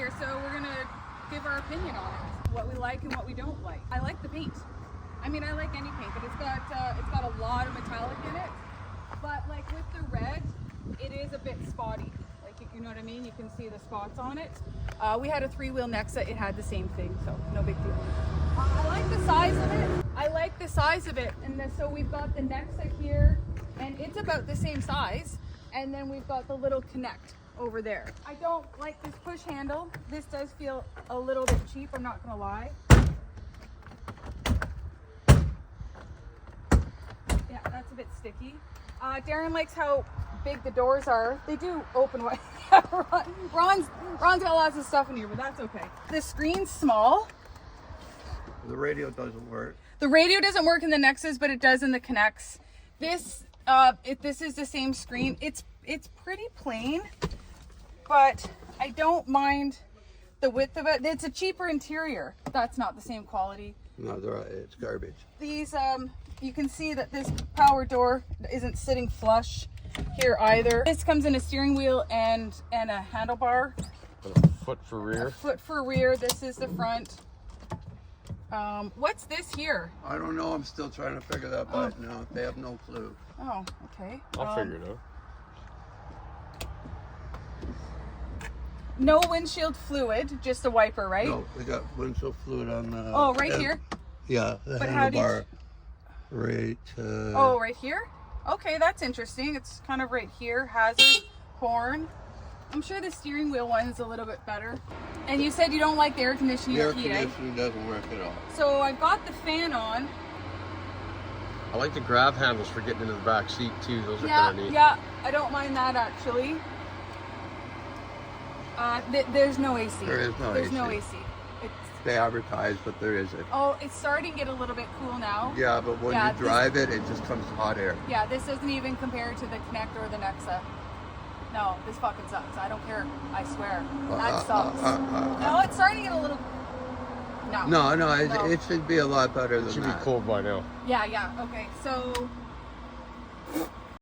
here, so we're gonna give our opinion on it, what we like and what we don't like. I like the paint. I mean, I like any paint, but it's got a lot of metallic in it. But like with the red, it is a bit spotty. Like, you know what I mean? You can see the spots on it. We had a 3-wheel Nexa, it had the same thing, so no big deal. I like the size of it. I like the size of it. And so we've got the Nexa here, and it's about the same size. And then we've got the little Connect over there. I don't like this push handle. This does feel a little bit cheap, I'm not gonna lie. Yeah, that's a bit sticky. Darren likes how big the doors are. They do open wide. Ron's got lots of stuff in here, but that's okay. The screen's small. The radio doesn't work. The radio doesn't work in the Nexus, but it does in the Connects. This this is the same screen. It's pretty plain, but I don't mind the width of it. It's a cheaper interior. That's not the same quality. No, it's garbage. These you can see that this power door isn't sitting flush here either. This comes in a steering wheel and a handlebar. A foot for rear. A foot for rear. This is the front. What's this here? I don't know. I'm still trying to figure that button out. They have no clue. Oh, okay. I'll figure it out. No windshield fluid, just a wiper, right? No, we got windshield fluid on the... Oh, right here? Yeah, the But how do you... handlebar. Right... Oh, right here? Okay, that's interesting. It's kind of right here. Hazard, horn. I'm sure the steering wheel one is a little bit better. And you said you don't like the air conditioning the air or heat, eh? conditioning doesn't work at all. So I've got the fan on. I like the grab handles for getting into the back seat too. Those are Yeah, kind of neat. yeah, I don't mind that actually. There's no AC. There is no There's AC. no AC. It's, They advertise, but there isn't. oh, it's starting to get a little bit cool now. Yeah, but when Yeah, you drive it, it just comes hot air. Yeah, this doesn't even compare to the Connect or the Nexa. No, this fucking sucks. I don't care. I swear. That sucks. No, it's starting to get a little... No. No, it should be a lot better than It should that. be cold by now. Yeah, yeah. Okay, so